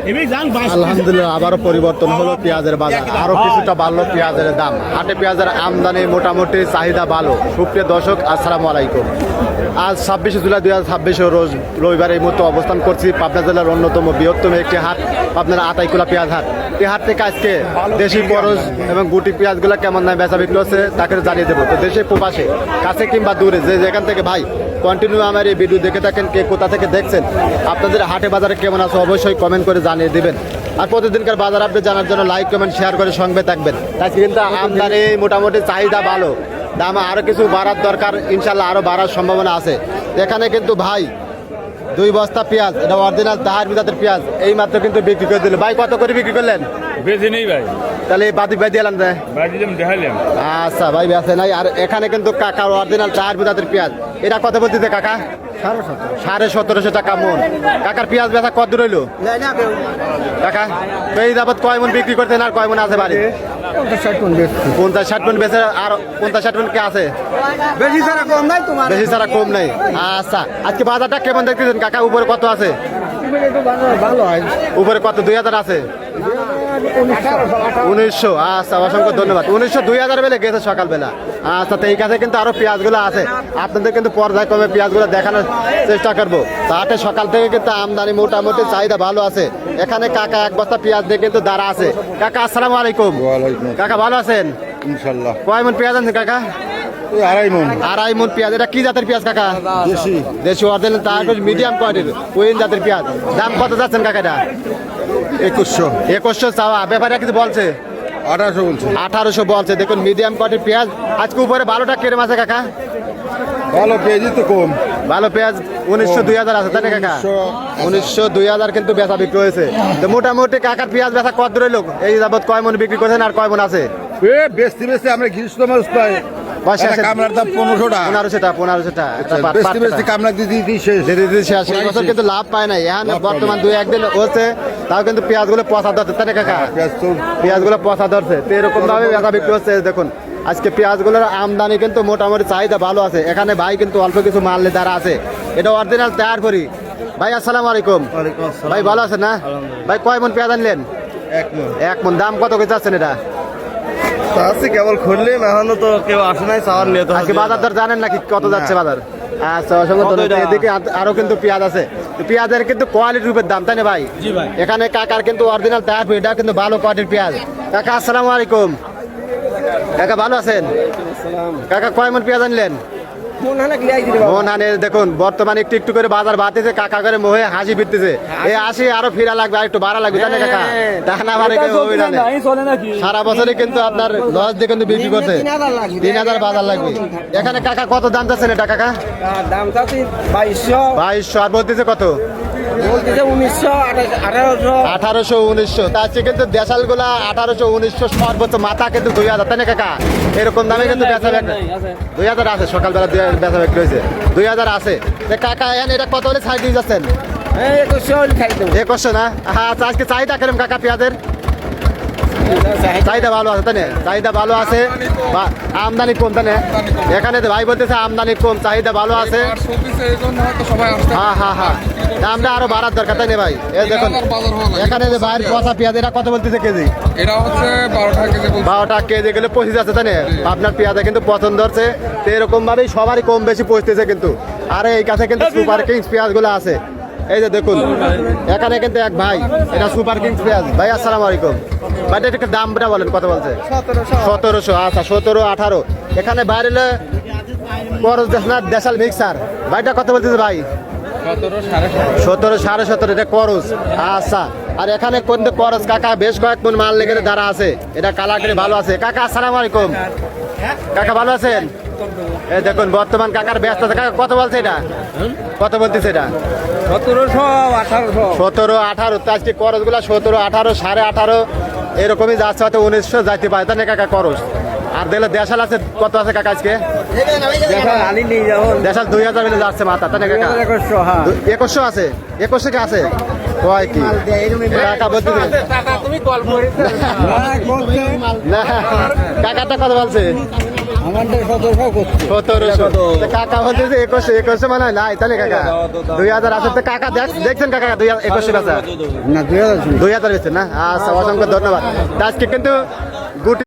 আলহামদুলিল্লাহ আবারও পরিবর্তন হলো পেঁয়াজের বাজার, আরো কিছুটা বাড়লো পেঁয়াজের দাম। হাটে পেঁয়াজের আমদানি মোটামুটি চাহিদা ভালো। সুপ্রিয় দর্শক, আসসালামু আলাইকুম। আজ 26 জুলাই 2026 রোজ রবিবার এই মুহূর্তে অবস্থান করছি পাবনা জেলার অন্যতম বৃহত্তম একটি হাট, আপনার আতাইকুলা পেঁয়াজ হাট। এই হাট থেকে আজকে দেশি করজ এবং গুটি পেঁয়াজগুলো কেমন দামে বেচা বিক্রি হচ্ছে তাকে জানিয়ে দেবো। তো দেশে প্রবাসে কাছে কিংবা দূরে যে যেখান থেকে ভাই কন্টিনিউ আমার এই ভিডিও দেখে থাকেন, কে কোথা থেকে দেখছেন, আপনাদের হাটে বাজারে কেমন আছে অবশ্যই কমেন্ট করে জানিয়ে দেবেন। আর প্রতিদিনকার বাজার আপডেট জানার জন্য লাইক কমেন্ট শেয়ার করে সঙ্গে থাকবেন। আজকে কিন্তু আমদানি মোটামুটি চাহিদা ভালো, দাম আরও কিছু বাড়ার দরকার, ইনশাল্লাহ আরও বাড়ার সম্ভাবনা আছে। এখানে কিন্তু ভাই 2 বস্তা পেঁয়াজ, এটা অরিজিনাল তাহার বিজাতের পেঁয়াজ এই মাত্র কিন্তু বিক্রি করে দিল। ভাই কত করে বিক্রি করলেন? বেশি নেই ভাই, তাহলে বাদি বাদি এলাম রে। দেখাইলাম। আচ্ছা ভাই বেঁচে নাই। আর এখানে কিন্তু কাকা অরিজিনাল তাহার বিজাতের পেঁয়াজ, এটা কত বলতেছে কাকা? 1750 টাকা মন। কাকার পেঁয়াজ বেচা কত দূর হইলো কাকা? এই যাবত কয় মন বিক্রি করতেন আর কয় মন আছে বাড়ি? 50-60 মন বেচে, আর 50-60 মন কে আছে? বেশি ছাড়া কম নাই। আচ্ছা আজকে বাজারটা কেমন দেখতেছেন কাকা? উপরে কত আছে? উপরে কত? 2000 আছে? 1900। আচ্ছা অসংখ্য ধন্যবাদ। 1900 2000 বেলে গেছে সকালবেলা। আচ্ছা তো এই কাছে কিন্তু আরো পেঁয়াজগুলো আছে, আপনাদের কিন্তু পর্যায়ক্রমে পেঁয়াজগুলো দেখানোর চেষ্টা করবো। তাতে সকাল থেকে কিন্তু আমদানি মোটামুটি চাহিদা ভালো আছে। এখানে কাকা 1 বস্তা পেঁয়াজ দিয়ে কিন্তু দাঁড়া আছে। কাকা আসসালামু আলাইকুম। কাকা ভালো আছেন? ইনশাল্লাহ। কয় মন পেঁয়াজ আনছেন কাকা? 2.5 মন পেঁয়াজ। এটা কি জাতের পেঁয়াজ কাকা? দেশি অরিজিনাল তার মিডিয়াম কোয়ালিটির কুইন জাতের পেঁয়াজ। দাম কত যাচ্ছেন কাকা এটা? 2100 চাওয়া। ব্যাপারে কিছু বলছে? 1800 বলছে। দেখুন মিডিয়াম কোয়ালিটির পেঁয়াজ। আজকে উপরে 12টা কেরম আছে কাকা? ভালো পেঁয়াজই তো কম। ভালো পেঁয়াজ 1900 2000 আছে তাই না কাকা? 1900 2000 কিন্তু বেচা বিক্রি হয়েছে। তো মোটামুটি কাকার পেঁয়াজ বেচা কত দূর হইলো? এই যাবত কয় মন বিক্রি করছেন আর কয় মন আছে? বেশি আমরা গ্রীষ্ম মাস পাই। কামলার দাম 1500 টাকা। কামলা দিদি শেষ। বছর কিন্তু লাভ পায় নাই। এখন বর্তমান 2-1 দিন হচ্ছে, তাও কিন্তু পেঁয়াজগুলো পচা ধরছে তাই না কাকা? পেঁয়াজগুলো পচা ধরছে। তো এরকম ভাবে বেচা বিক্রি হচ্ছে। দেখুন আজকে পেঁয়াজগুলোর আমদানি কিন্তু মোটামুটি চাহিদা ভালো আছে। এখানে ভাই কিন্তু অল্প কিছু মাল দ্বারা আছে। এটা অরিজিনাল তৈরি করি। ভাই আসসালামু আলাইকুম। ভাই ভালো আছেন না? ভাই কয় মন পেঁয়াজ আনলেন? 1 মন। দাম কত করে চাচ্ছেন এটা? কেবল খুললেন, এখনো তো কেউ আসে নাই। চাওয়ার নিয়ে আজকে বাজার দর জানেন নাকি কত যাচ্ছে বাজার? আচ্ছা অসংখ্য ধন্যবাদ। এদিকে আরো কিন্তু পেঁয়াজ আছে। পেঁয়াজের কিন্তু কোয়ালিটির উপর দাম তাই না ভাই? এখানে কাকার কিন্তু অরিজিনাল তৈরি, এটা কিন্তু ভালো কোয়ালিটির পেঁয়াজ। কাকা আসসালামু আলাইকুম। কাকা ভালো আছেন? কাকা কয় মন পেঁয়াজ আনলেন? দেখুন বর্তমানে একটু একটু করে বাজার বাড়তেছে, কাকা করে মোহে হাসি ফিরতেছে। এই আসি আরো ফিরা লাগবে, আর একটু বাড়া লাগবে তাই না কাকা? সারা বছরে কিন্তু আপনার লস দিয়ে কিন্তু বিক্রি করতে 3000 বাজার লাগবে। এখানে কাকা কত দাম চাচ্ছেন এটা কাকা? দাম চাচ্ছি 2200। আর বলতেছে কত? 1800 1900। তার চেয়ে কিন্তু দেশাল গুলা 1800 1900 সর্বোচ্চ মাথা কিন্তু 2000 তাই না কাকা? এরকম দামে কিন্তু বেচা বিক্রি 2000 আছে। সকালবেলা বেচা বিক্রি হয়েছে 2000 আছে। কাকা এটা কত হলে ছাড় দিয়ে যাচ্ছেন? 2100 না? আচ্ছা আজকে চাহিদা কিরম কাকা পেঁয়াজের? চাহিদা ভালো আছে তাই না? চাহিদা ভালো আছে, আমদানি কম তাই না? এখানে ভাই বলতেছে আমদানি কম, চাহিদা ভালো আছে। হ্যাঁ দামটা আরো বাড়ার দরকার তাই না ভাই? দেখুন এখানে যে ভাইয়ের পচা পেঁয়াজ, এটা কত বলতেছে কেজি? এটা হচ্ছে 12 টাকা কেজি গেলে পচে যাচ্ছে তাই না? আপনার পেঁয়াজে কিন্তু পছন্দ হচ্ছে। তো এরকম ভাবেই সবারই কম বেশি পচতেছে কিন্তু। আর এই কাছে কিন্তু সুপার কিংস পেঁয়াজ গুলো আছে। এই যে দেখুন এখানে কিন্তু এক ভাই, এটা সুপার কিংস পেঁয়াজ। ভাই আসসালামু আলাইকুম। ভাই এটা দামটা বলেন কত বলছে? 1700। আচ্ছা 17 18। এখানে বাইরে দেশাল মিক্সার, ভাইটা কত বলতেছে ভাই? 17 17.5। এটা করজ। আচ্ছা আর এখানে কোন করজ কাকা বেশ কয়েক মন মাল লেগে দাঁড়া আছে। এটা কালার করে ভালো আছে। কাকা আসসালামু আলাইকুম। কাকা ভালো আছেন? এই দেখুন বর্তমান কাকার ব্যস্ত আছে। কাকা কত বলছে এটা? কত বলতেছে এটা? 17 18। তো আজকে করজ গুলা 17 18 18.5 এরকমই যাচ্ছে, হয়তো 1900 যাইতে পারে তাই না কাকা করজ? আর দেখলে দেশাল আছে কত আছে কাকা আজকে? দেশাল 2000 মিলে যাচ্ছে মাথা তাই না কাকা? 2100 আছে। 2100 কে আছে? কয় কি কাকা বলতে না কাকাটা কত বলছে আমাদের 1700 করছে 1700 কাকা বলতেছে 2100 মানে নাই তাহলে কাকা 2000 আছে তো কাকা দেখছেন কাকা 2100 বেচা না 2000 2000 বেচে না আচ্ছা অসংখ্য ধন্যবাদ আজকে কিন্তু গুটি